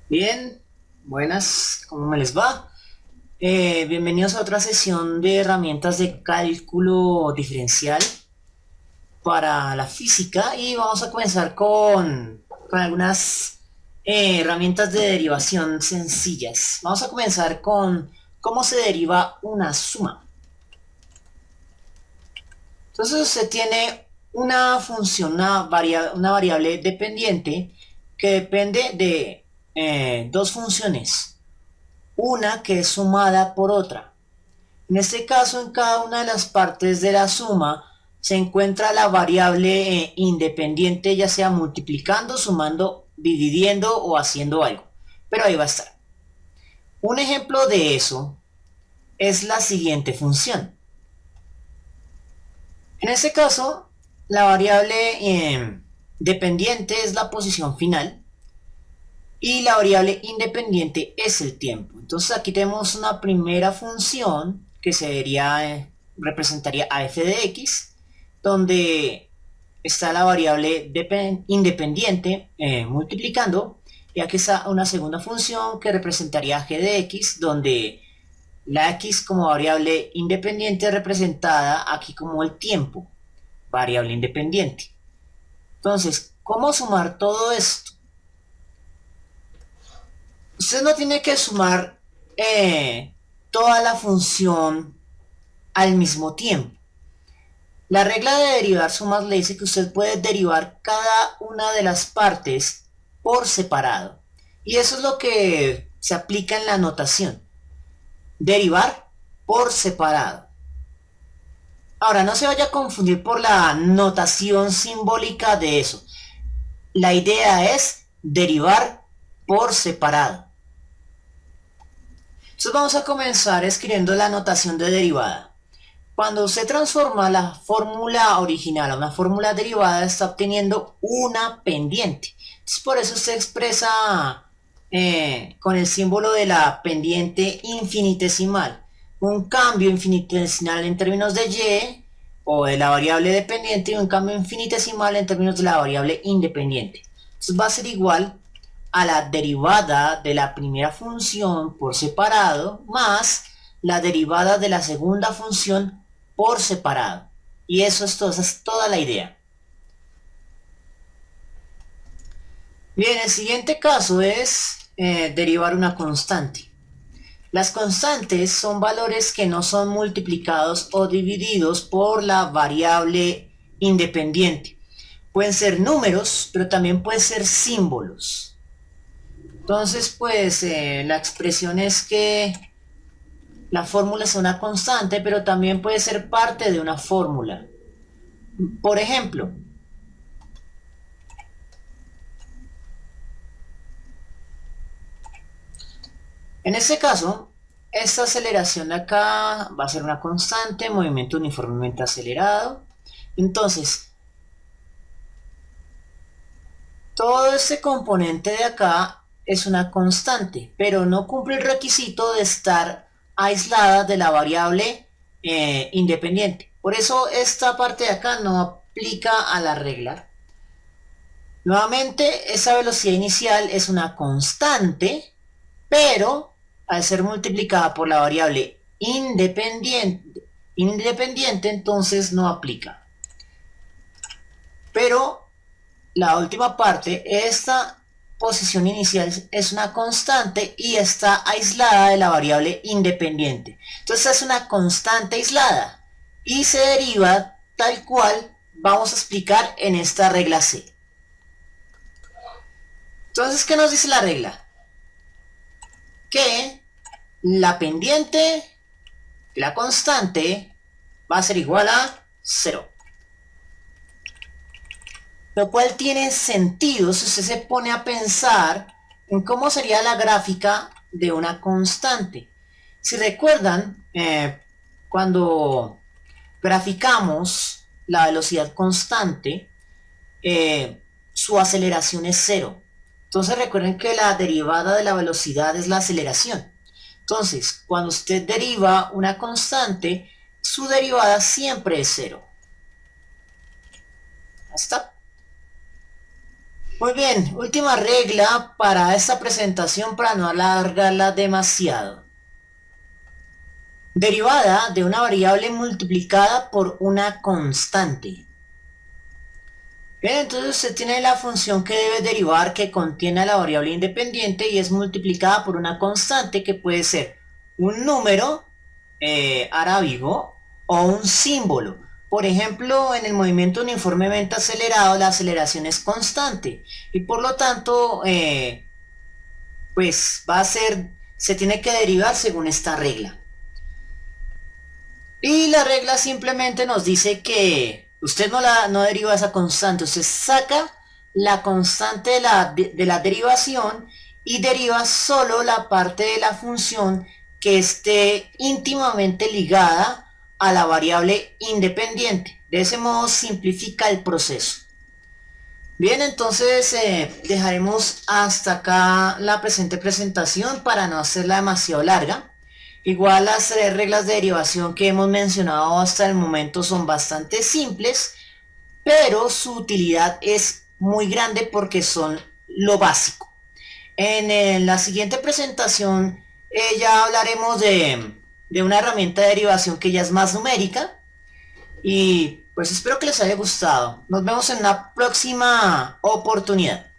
Bien, buenas, ¿cómo me les va? Bienvenidos a otra sesión de herramientas de cálculo diferencial para la física y vamos a comenzar con algunas herramientas de derivación sencillas. Vamos a comenzar con cómo se deriva una suma. Entonces usted tiene una función, una variable dependiente que depende de dos funciones. Una que es sumada por otra. En este caso, en cada una de las partes de la suma se encuentra la variable independiente, ya sea multiplicando, sumando, dividiendo o haciendo algo. Pero ahí va a estar. Un ejemplo de eso es la siguiente función. En este caso, la variable dependiente es la posición final y la variable independiente es el tiempo. Entonces aquí tenemos una primera función que representaría a f de x, donde está la variable independiente multiplicando, y aquí está una segunda función que representaría a g de x, donde la x como variable independiente representada aquí como el tiempo, variable independiente. Entonces, ¿cómo sumar todo esto? Usted no tiene que sumar toda la función al mismo tiempo. La regla de derivar sumas le dice que usted puede derivar cada una de las partes por separado. Y eso es lo que se aplica en la notación. Derivar por separado. Ahora, no se vaya a confundir por la notación simbólica de eso. La idea es derivar por separado. Entonces vamos a comenzar escribiendo la notación de derivada. Cuando usted transforma la fórmula original a una fórmula derivada, está obteniendo una pendiente. Entonces por eso se expresa con el símbolo de la pendiente infinitesimal. Un cambio infinitesimal en términos de y o de la variable dependiente y un cambio infinitesimal en términos de la variable independiente. Entonces va a ser igual a la derivada de la primera función por separado más la derivada de la segunda función por separado. Y eso es todo, esa es toda la idea. Bien, el siguiente caso es derivar una constante. Las constantes son valores que no son multiplicados o divididos por la variable independiente. Pueden ser números, pero también pueden ser símbolos. Entonces, pues la expresión es que la fórmula es una constante, pero también puede ser parte de una fórmula. Por ejemplo, en este caso, esta aceleración de acá va a ser una constante, movimiento uniformemente acelerado. Entonces, todo este componente de acá es una constante, pero no cumple el requisito de estar aislada de la variable independiente. Por eso esta parte de acá no aplica a la regla. Nuevamente, esa velocidad inicial es una constante, pero al ser multiplicada por la variable independiente, entonces no aplica. Pero la última parte, esta posición inicial es una constante y está aislada de la variable independiente. Entonces es una constante aislada y se deriva tal cual vamos a explicar en esta regla C. Entonces, ¿qué nos dice la regla? Que la pendiente, la constante, va a ser igual a 0. Lo cual tiene sentido si usted se pone a pensar en cómo sería la gráfica de una constante. Si recuerdan, cuando graficamos la velocidad constante, su aceleración es 0. Entonces recuerden que la derivada de la velocidad es la aceleración. Entonces, cuando usted deriva una constante, su derivada siempre es 0. ¿Está? Muy bien, última regla para esta presentación para no alargarla demasiado. Derivada de una variable multiplicada por una constante. Bien, entonces usted tiene la función que debe derivar que contiene a la variable independiente y es multiplicada por una constante que puede ser un número arábigo o un símbolo. Por ejemplo, en el movimiento uniformemente acelerado la aceleración es constante y por lo tanto pues se tiene que derivar según esta regla. Y la regla simplemente nos dice que usted no deriva esa constante, usted saca la constante de la derivación y deriva solo la parte de la función que esté íntimamente ligada a la variable independiente. De ese modo simplifica el proceso. Bien, entonces dejaremos hasta acá la presente presentación para no hacerla demasiado larga. Igual las tres reglas de derivación que hemos mencionado hasta el momento son bastante simples, pero su utilidad es muy grande porque son lo básico. En la siguiente presentación ya hablaremos de una herramienta de derivación que ya es más numérica y pues espero que les haya gustado. Nos vemos en una próxima oportunidad.